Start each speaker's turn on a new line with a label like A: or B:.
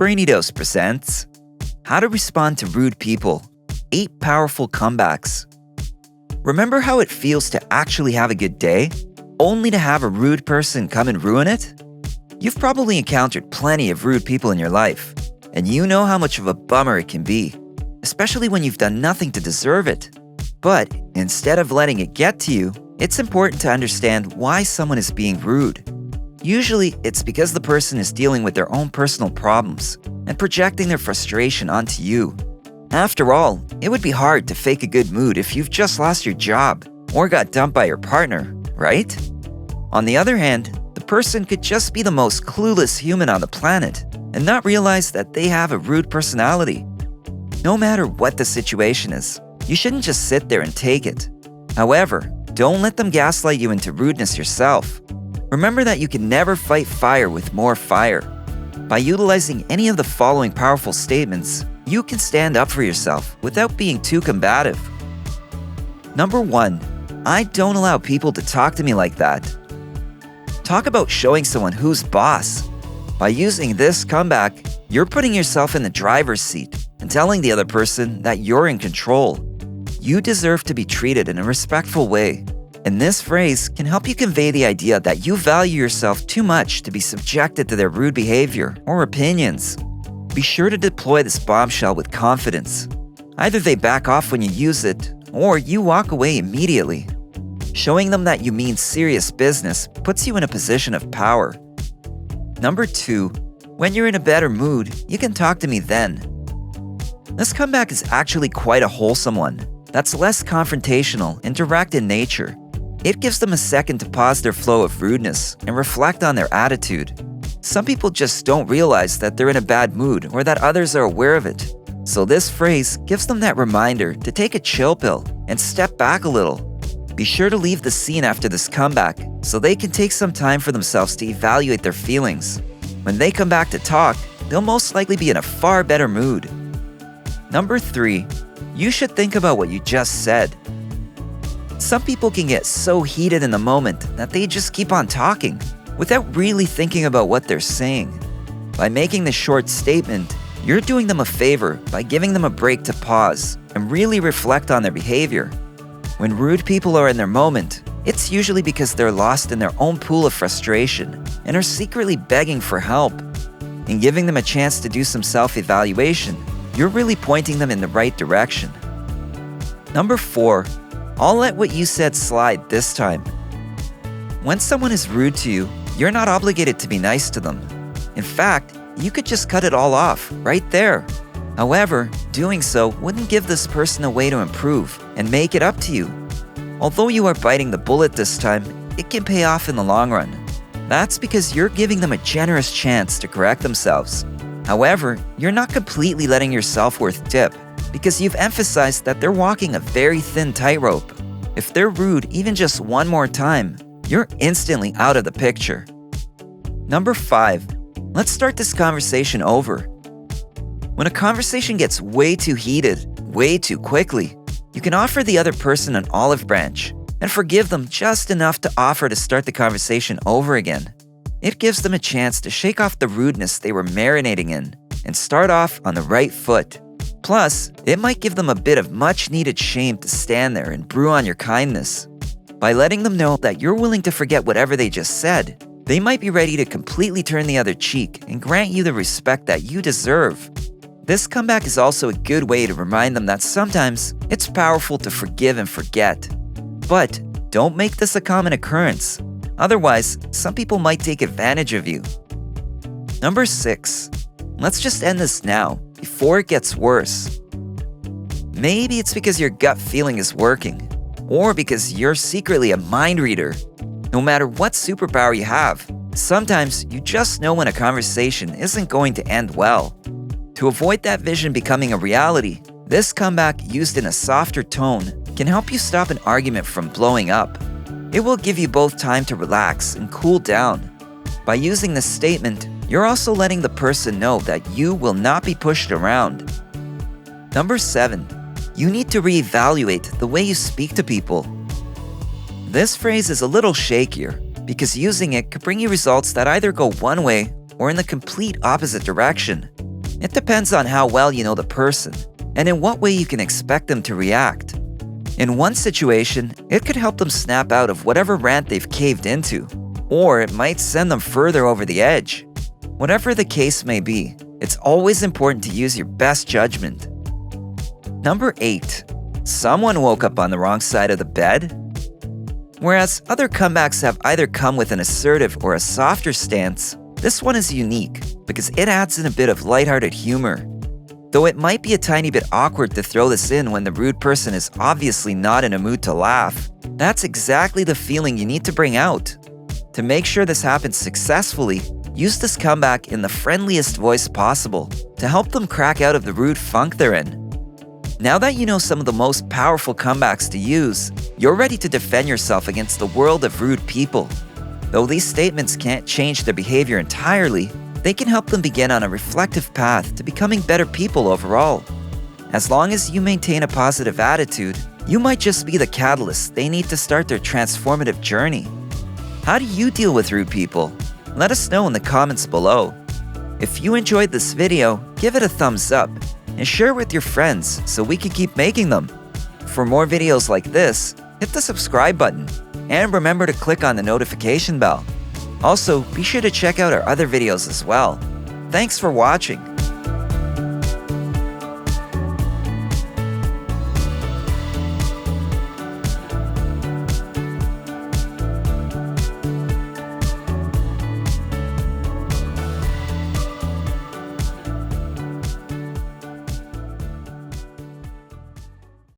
A: Brainy Dose presents How to Respond to Rude People, 8 Powerful Comebacks. Remember how it feels to actually have a good day, only to have a rude person come and ruin it? You've probably encountered plenty of rude people in your life, and you know how much of a bummer it can be, especially when you've done nothing to deserve it. But instead of letting it get to you, it's important to understand why someone is being rude. Usually, it's because the person is dealing with their own personal problems and projecting their frustration onto you. After all, it would be hard to fake a good mood if you've just lost your job or got dumped by your partner, right? On the other hand, the person could just be the most clueless human on the planet and not realize that they have a rude personality. No matter what the situation is, you shouldn't just sit there and take it. However, don't let them gaslight you into rudeness yourself. Remember that you can never fight fire with more fire. By utilizing any of the following powerful statements, you can stand up for yourself without being too combative. Number 1, I don't allow people to talk to me like that. Talk about showing someone who's boss. By using this comeback, you're putting yourself in the driver's seat and telling the other person that you're in control. You deserve to be treated in a respectful way. And this phrase can help you convey the idea that you value yourself too much to be subjected to their rude behavior or opinions. Be sure to deploy this bombshell with confidence. Either they back off when you use it, or you walk away immediately. Showing them that you mean serious business puts you in a position of power. Number 2, when you're in a better mood, you can talk to me then. This comeback is actually quite a wholesome one that's less confrontational and direct in nature. It gives them a second to pause their flow of rudeness and reflect on their attitude. Some people just don't realize that they're in a bad mood or that others are aware of it. So this phrase gives them that reminder to take a chill pill and step back a little. Be sure to leave the scene after this comeback so they can take some time for themselves to evaluate their feelings. When they come back to talk, they'll most likely be in a far better mood. Number 3, you should think about what you just said. Some people can get so heated in the moment that they just keep on talking without really thinking about what they're saying. By making this short statement, you're doing them a favor by giving them a break to pause and really reflect on their behavior. When rude people are in their moment, it's usually because they're lost in their own pool of frustration and are secretly begging for help. In giving them a chance to do some self-evaluation, you're really pointing them in the right direction. Number 4, I'll let what you said slide this time. When someone is rude to you, you're not obligated to be nice to them. In fact, you could just cut it all off right there. However, doing so wouldn't give this person a way to improve and make it up to you. Although you are biting the bullet this time, it can pay off in the long run. That's because you're giving them a generous chance to correct themselves. However, you're not completely letting your self-worth dip because you've emphasized that they're walking a very thin tightrope. If they're rude even just one more time, you're instantly out of the picture. Number 5, let's start this conversation over. When a conversation gets way too heated, way too quickly, you can offer the other person an olive branch and forgive them just enough to offer to start the conversation over again. It gives them a chance to shake off the rudeness they were marinating in and start off on the right foot. Plus, it might give them a bit of much-needed shame to stand there and brew on your kindness. By letting them know that you're willing to forget whatever they just said, they might be ready to completely turn the other cheek and grant you the respect that you deserve. This comeback is also a good way to remind them that sometimes it's powerful to forgive and forget. But don't make this a common occurrence. Otherwise, some people might take advantage of you. Number 6, let's just end this now, before it gets worse. Maybe it's because your gut feeling is working, or because you're secretly a mind reader. No matter what superpower you have, sometimes you just know when a conversation isn't going to end well. To avoid that vision becoming a reality, this comeback used in a softer tone can help you stop an argument from blowing up. It will give you both time to relax and cool down. By using this statement, you're also letting the person know that you will not be pushed around. Number 7, you need to reevaluate the way you speak to people. This phrase is a little shakier because using it could bring you results that either go one way or in the complete opposite direction. It depends on how well you know the person and in what way you can expect them to react. In one situation, it could help them snap out of whatever rant they've caved into, or it might send them further over the edge. Whatever the case may be, it's always important to use your best judgment. Number 8. Someone woke up on the wrong side of the bed. Whereas other comebacks have either come with an assertive or a softer stance, this one is unique because it adds in a bit of lighthearted humor. Though it might be a tiny bit awkward to throw this in when the rude person is obviously not in a mood to laugh, that's exactly the feeling you need to bring out. To make sure this happens successfully, use this comeback in the friendliest voice possible to help them crack out of the rude funk they're in. Now that you know some of the most powerful comebacks to use, you're ready to defend yourself against the world of rude people. Though these statements can't change their behavior entirely, they can help them begin on a reflective path to becoming better people overall. As long as you maintain a positive attitude, you might just be the catalyst they need to start their transformative journey. How do you deal with rude people? Let us know in the comments below. If you enjoyed this video, give it a thumbs up and share it with your friends so we can keep making them. For more videos like this, hit the subscribe button and remember to click on the notification bell. Also, be sure to check out our other videos as well. Thanks for watching.